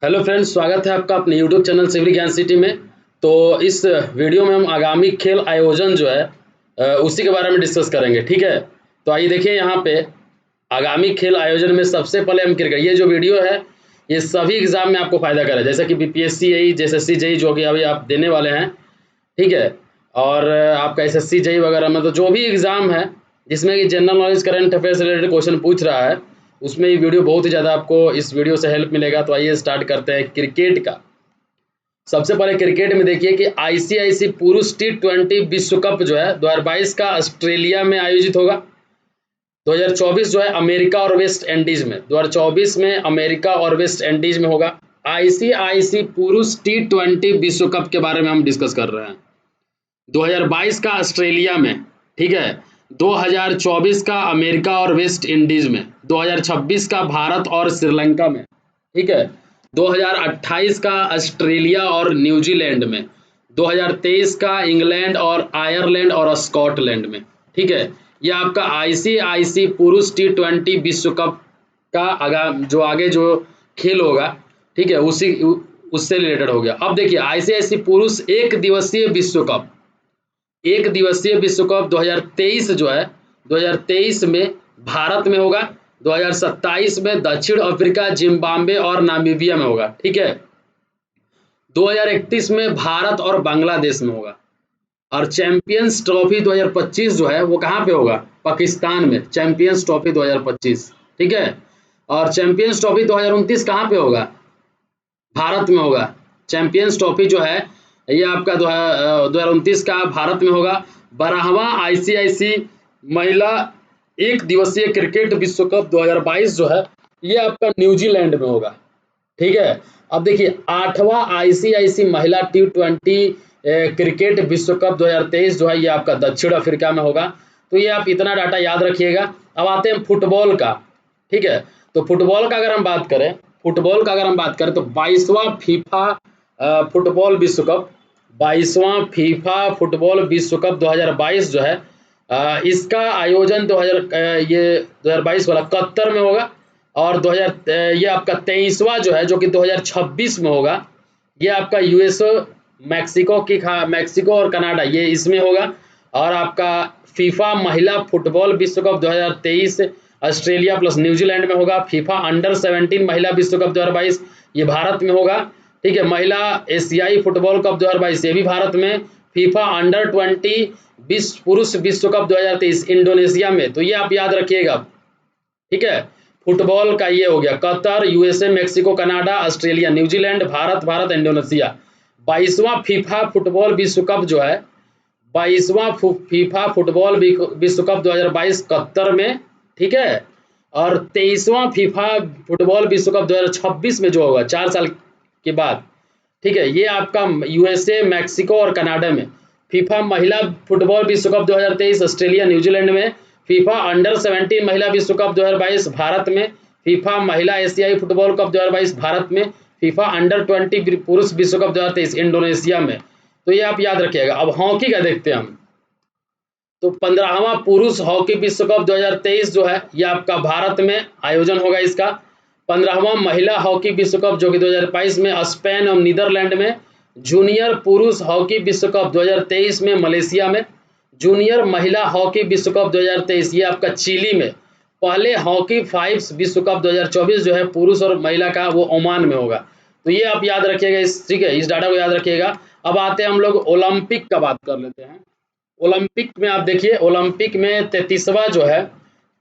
Hello friends, स्वागत है आपका अपने यूट्यूब चैनल सिविल ज्ञान सिटी में। तो इस वीडियो में हम आगामी खेल आयोजन जो है उसी के बारे में डिस्कस करेंगे। ठीक है, तो आइए देखिए यहाँ पे आगामी खेल आयोजन में सबसे पहले हम क्रिकेट, ये जो वीडियो है ये सभी एग्जाम में आपको फायदा करे, जैसे कि बीपीएससी जेईई, जेएसएससी जेईई जो कि अभी आप देने वाले हैं। ठीक है, और आपका एसएससी जेईई वगैरह में तो जो भी एग्जाम है जिसमें कि जनरल नॉलेज करंट अफेयर से रिलेटेड क्वेश्चन पूछ रहा है, उसमें ये वीडियो बहुत ही ज़्यादा आपको इस वीडियो से हेल्प मिलेगा। तो आइए स्टार्ट करते हैं क्रिकेट का। सबसे पहले क्रिकेट में देखिए कि आईसीआईसी पुरुष T20 विश्व कप जो है 2022 का ऑस्ट्रेलिया में आयोजित होगा। 2024 जो है अमेरिका और वेस्ट इंडीज में, 2024 में अमेरिका और वेस्ट इंडीज में होगा। आईसीआईसी पुरुष T20 विश्व कप के बारे में हम डिस्कस कर रहे हैं। 2022 का ऑस्ट्रेलिया में, ठीक है, 2024 का अमेरिका और वेस्ट इंडीज में, 2026 का भारत और श्रीलंका में, ठीक है, 2028 का ऑस्ट्रेलिया और न्यूजीलैंड में, 2023 का इंग्लैंड और आयरलैंड और स्कॉटलैंड में। ठीक है, ये आपका आईसीआईसी पुरुष T20 विश्व कप का आगे जो खेल होगा, ठीक है, उससे रिलेटेड हो गया। अब देखिए आईसीआईसी पुरुष एक दिवसीय विश्व कप 2023 जो है 2023 में भारत में होगा, 2027 में दक्षिण अफ्रीका, जिम्बाब्वे और नामीबिया में होगा। ठीक है, 2031 में भारत और बांग्लादेश में होगा। और चैंपियंस ट्रॉफी 2025 जो है वो कहाँ पे होगा? पाकिस्तान में, चैंपियंस ट्रॉफी 2025। ठीक है, और चैंपियंस ट्रॉफी 2029 कहाँ पे होगा? भारत में होगा। चैंपियंस ट्रॉफी जो है ये आपका 2029 का भारत में होगा। 12वां आईसीआईसी महिला एक दिवसीय क्रिकेट विश्व कप 2022 जो है ये आपका न्यूजीलैंड में होगा। ठीक है, अब देखिए 8वां आईसीआईसी महिला T20 क्रिकेट विश्व कप 2023 जो है ये आपका दक्षिण अफ्रीका में होगा। तो ये आप इतना डाटा याद रखिएगा। अब आते हैं फुटबॉल का। ठीक है, तो फुटबॉल का अगर हम बात करें तो 22वां फीफा फुटबॉल विश्व कप 22वां फीफा फुटबॉल विश्व कप 2022 जो है इसका आयोजन 2022 वाला कतर में होगा। और 2000 ये आपका 23वां जो है जो कि 2026 में होगा, ये आपका यूएसए, मैक्सिको और कनाडा ये इसमें होगा। और आपका फीफा महिला फुटबॉल विश्व कप 2023 ऑस्ट्रेलिया प्लस न्यूजीलैंड में होगा। फीफा अंडर 17 महिला विश्व कप 2022 ये भारत में होगा। ठीक है, महिला एशियाई फुटबॉल कप 2022 ये भी भारत में। फीफा अंडर 20 पुरुष विश्व कप 2023 इंडोनेशिया में। तो ये आप याद रखिएगा। ठीक है, फुटबॉल का ये हो गया Qatar, USA, Mexico, Canada, Australia, New Zealand, Bharat, Indonesia. 22वां फीफा फुटबॉल विश्व कप जो है 22वां फीफा फुटबॉल विश्व कप 2022 कतर में। ठीक है, और 23वां फीफा फुटबॉल विश्व कप 2026 में जो होगा 4 साल के बाद। ठीक है, ये आपका यूएसए, मैक्सिको और कनाडा में। फीफा महिला फुटबॉल विश्व कप 2023 ऑस्ट्रेलिया, न्यूजीलैंड में। फीफा अंडर 17 महिला विश्व कप 2022 भारत में। फीफा महिला एशियाई फुटबॉल कप 2022 भारत में। फीफा अंडर 20 पुरुष विश्व कप 2023 इंडोनेशिया में। तो ये आप याद रखिएगा। अब हॉकी का देखते हैं हम। तो 15वां पुरुष हॉकी विश्व कप 2023 जो है ये आपका भारत में आयोजन होगा इसका। 15वां महिला हॉकी विश्व कप जो कि 2022 में स्पेन और नीदरलैंड में। जूनियर पुरुष हॉकी विश्व कप 2023 में मलेशिया में। जूनियर महिला हॉकी विश्व कप 2023 ये आपका चिली में। पहले हॉकी फाइव्स विश्व कप 2024 जो है पुरुष और महिला का वो ओमान में होगा। तो ये आप याद रखिएगा ठीक है, इस डाटा को याद रखिएगा। अब आते हैं हम लोग ओलंपिक का बात कर लेते हैं। ओलंपिक में आप देखिए, ओलंपिक में 33वां जो है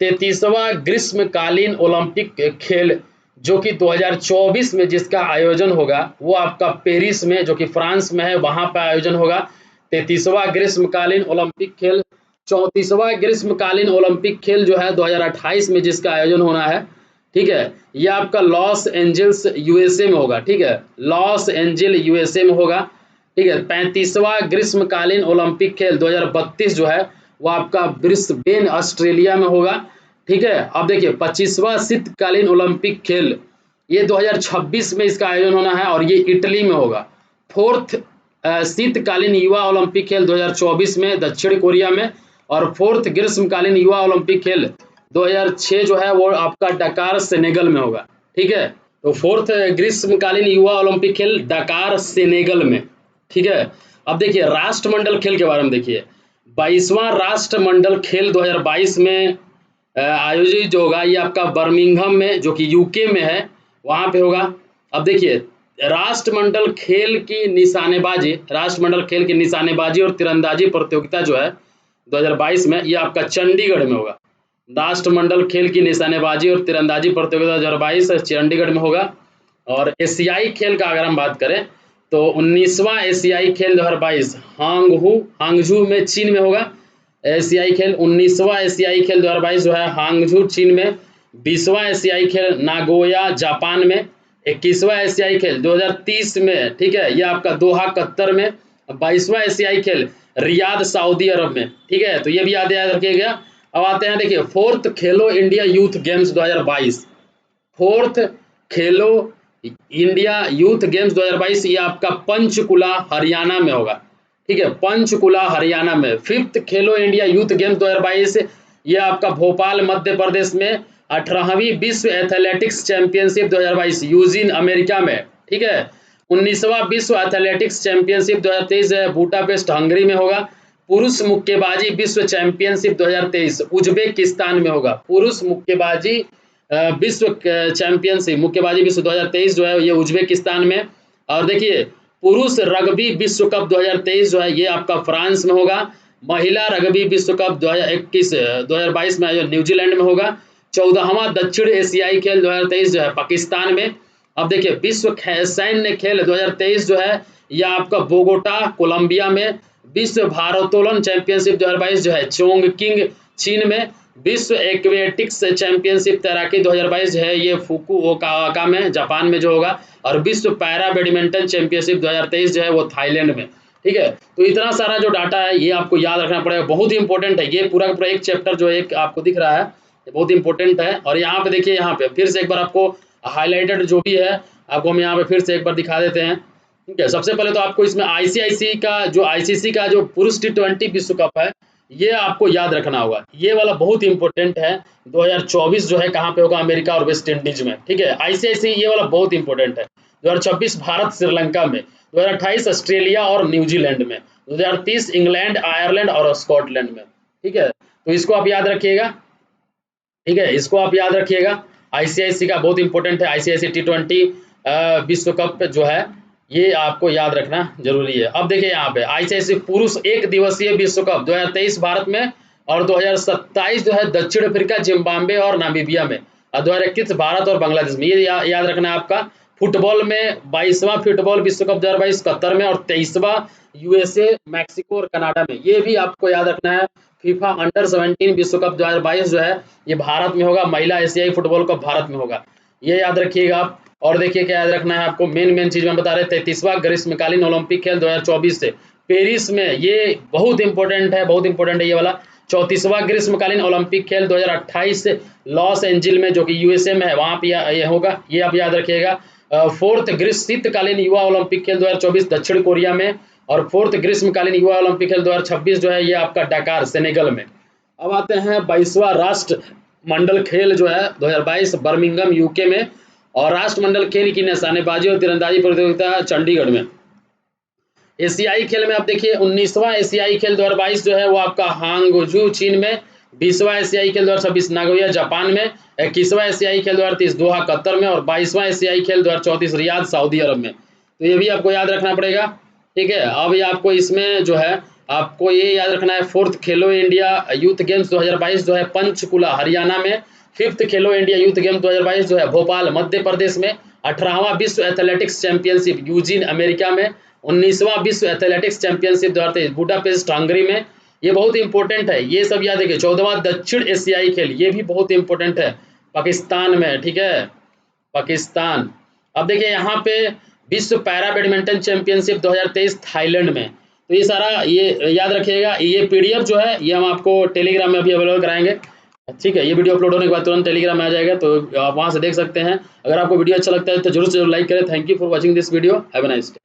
33वां ग्रीष्मकालीन ओलंपिक खेल जो कि 2024 में जिसका आयोजन होगा वो आपका पेरिस में जो कि फ्रांस में है वहां पर आयोजन होगा। 33वां ग्रीष्मकालीन ओलंपिक खेल। 34वां ग्रीष्मकालीन ओलंपिक खेल जो है 2028 में जिसका आयोजन होना है। ठीक है, ये आपका लॉस एंजल्स यूएसए में होगा। ठीक है, लॉस एंजल यूएसए में होगा। ठीक है, 35वां ग्रीष्मकालीन ओलंपिक खेल 2032 जो है वो आपका ब्रिस्बेन ऑस्ट्रेलिया में होगा। ठीक है, अब देखिए 25वां शीतकालीन ओलंपिक खेल ये 2026 में इसका आयोजन होना है और ये इटली में होगा। 4th शीतकालीन युवा ओलंपिक खेल 2024 में दक्षिण कोरिया में। और 4th ग्रीष्मकालीन युवा ओलंपिक खेल 2006 जो है वो आपका डकार सेनेगल में होगा। ठीक है, तो फोर्थ ग्रीष्मकालीन युवा ओलंपिक खेल डकार सेनेगल में, ठीक है। अब देखिए राष्ट्रमंडल खेल के बारे में देखिए, 22वां राष्ट्रमंडल खेल 2022 में आयोजित जो होगा ये आपका बर्मिंघम में, जो कि यूके में है, वहां पे होगा। अब देखिए राष्ट्रमंडल खेल की निशानेबाजी और तीरंदाजी प्रतियोगिता जो है 2022 में, ये आपका चंडीगढ़ में होगा। राष्ट्रमंडल खेल की निशानेबाजी और तीरंदाजी प्रतियोगिता 2022 चंडीगढ़ में होगा। और एशियाई खेल का अगर हम बात करें तो 19वां एशियाई खेल 2022 हांगझू में चीन में होगा। एशियाई खेल 19वां एशियाई खेल 2022 जो है हांगझू चीन में। 20वां एशियाई खेल नागोया जापान में। 21वां एशियाई खेल 2030 में, ठीक है, यह आपका दोहा कतर में। 22वां एशियाई खेल रियाद सऊदी अरब में, ठीक है। तो ये भी याद रखिएगा। अब आते हैं देखिए फोर्थ खेलो इंडिया यूथ गेम्स 2022, फोर्थ खेलो इंडिया यूथ गेम्स 2022 ये आपका पंचकुला हरियाणा में होगा, ठीक है, पंचकुला हरियाणा में। फिफ्थ खेलो इंडिया यूथ गेम्स 2022 ये आपका भोपाल मध्य प्रदेश में। 18वीं विश्व एथलेटिक्स चैंपियनशिप 2022 यूजिन अमेरिका में, ठीक है। 19वां विश्व एथलेटिक्स चैंपियनशिप 2023 बुडापेस्ट हंगरी में होगा। पुरुष मुक्केबाजी विश्व चैंपियनशिप 2023 उज्बेकिस्तान में होगा। पुरुष मुक्केबाजी विश्व चैंपियनशिप मुक्केबाजी विश्व 2023 जो है ये उज्बेकिस्तान में। और देखिए पुरुष रग्बी विश्व कप 2023 जो है ये आपका फ्रांस में होगा। महिला रग्बी विश्व कप 2022 में न्यूजीलैंड में होगा। 14वां दक्षिण एशियाई खेल 2023 जो है पाकिस्तान में। अब देखिए विश्व सैन्य खेल 2023 जो है यह आपका बोगोटा कोलंबिया में। विश्व भारोत्तोलन चैंपियनशिप 2022 जो है चोंगकिंग चीन में। विश्व एक्वेटिक्स चैंपियनशिप तैराकी 2022 जो है ये फुकुओका में जापान में जो होगा। और विश्व पैरा बैडमिंटन चैंपियनशिप 2023 जो है वो थाईलैंड में, ठीक है। तो इतना सारा जो डाटा है ये आपको याद रखना पड़ेगा, बहुत ही इंपॉर्टेंट है ये पूरा का पूरा एक चैप्टर जो एक आपको दिख रहा है ये बहुत इंपॉर्टेंट है। और यहाँ पे देखिए, यहाँ पे फिर से एक बार आपको हाईलाइटेड जो भी है आपको हम यहाँ पे फिर से एक बार दिखा देते हैं, ठीक है। सबसे पहले तो आपको इसमें आईसीसी का जो पुरुष T20 विश्व कप है ये आपको याद रखना होगा, ये वाला बहुत इंपॉर्टेंट है। 2024 जो है कहाँ पे होगा, अमेरिका और वेस्ट इंडीज में, ठीक है। आईसीसी ये वाला बहुत इंपॉर्टेंट है। 2026 भारत श्रीलंका में। 2028 ऑस्ट्रेलिया और न्यूजीलैंड में। 2030 इंग्लैंड आयरलैंड और स्कॉटलैंड में, ठीक है। तो इसको आप याद रखिएगा, ठीक है, इसको आप याद रखिएगा। आईसीसी का बहुत इंपॉर्टेंट है, आईसीसी T20 विश्व कप जो है ये आपको याद रखना जरूरी है। अब देखिए यहाँ पे आईसीसी पुरुष एक दिवसीय विश्व कप 2023 भारत में और 2027 जो है दक्षिण अफ्रीका, जिम्बाब्वे और नामीबिया में। और 2021 भारत और बांग्लादेश में। ये याद रखना है आपका। फुटबॉल में 22वां फुटबॉल विश्व कप 2022 कतर में और 23वां यूएसए, मैक्सिको और कनाडा में। ये भी आपको याद रखना है। फीफा अंडर 17 विश्व कप 2022 जो है ये भारत में होगा। महिला एशियाई फुटबॉल कप भारत में होगा, ये याद रखिएगा आप। और देखिए क्या याद रखना है आपको, मेन चीज में बता रहे। 33वां ग्रीष्मकालीन ओलंपिक खेल 2024 से पेरिस में, ये बहुत इंपॉर्टेंट है, बहुत इंपॉर्टेंट है ये वाला। 34वां ग्रीष्मकालीन ओलंपिक खेल 2028 से लॉस एंजिल में जो कि यूएसए में है वहां पे ये होगा, ये आप याद रखिएगा। फोर्थ शीतकालीन युवा ओलंपिक खेल 2024 दक्षिण कोरिया में। और फोर्थ ग्रीष्मकालीन युवा ओलंपिक खेल 2026 जो है ये आपका डकार सेनेगल में। अब आते हैं 22वां राष्ट्रमंडल खेल जो है 2022 बर्मिंघम यूके में। और राष्ट्रमंडल खेल की निशानेबाजी और तीरंदाजी प्रतियोगिता चंडीगढ़ में। एशियाई खेल में आप देखिए 19वां एशियाई खेल 2022 जो है वो आपका हांगझू चीन में। 20वां एशियाई खेल 2026 नागोया जापान में। 21वां एशियाई खेल 2030 दोहा कतर में। और 22वां एशियाई खेल 2034 रियाद सऊदी अरब में। तो ये भी आपको याद रखना पड़ेगा, ठीक है। अब ये आपको इसमें जो है आपको ये याद रखना है, फोर्थ खेलो इंडिया यूथ गेम्स 2022 जो है पंचकुला हरियाणा में। फिफ्थ खेलो इंडिया यूथ गेम्स 2022 जो है भोपाल मध्य प्रदेश में। 18वां विश्व एथलेटिक्स चैंपियनशिप यूजिन अमेरिका में। 19वां विश्व एथलेटिक्स चैंपियनशिप 2023 बुडापेस्ट हंगरी में। ये बहुत इंपॉर्टेंट है, ये सब याद रखिए। 14वां दक्षिण एशियाई खेल ये भी बहुत इंपॉर्टेंट है, पाकिस्तान में, ठीक है, पाकिस्तान। अब देखिए यहाँ पे विश्व पैरा बैडमिंटन चैंपियनशिप 2023 थाईलैंड में। तो ये सारा ये याद रखिएगा। ये पीडीएफ जो है ये हम आपको टेलीग्राम में अभी अवेलेबल कराएंगे, ठीक है। ये वीडियो अपलोड होने के बाद तुरंत टेलीग्राम में आ जाएगा, तो आप वहां से देख सकते हैं। अगर आपको वीडियो अच्छा लगता है तो जरूर से जरूर लाइक करें। Thank you for watching this video. Have a nice day.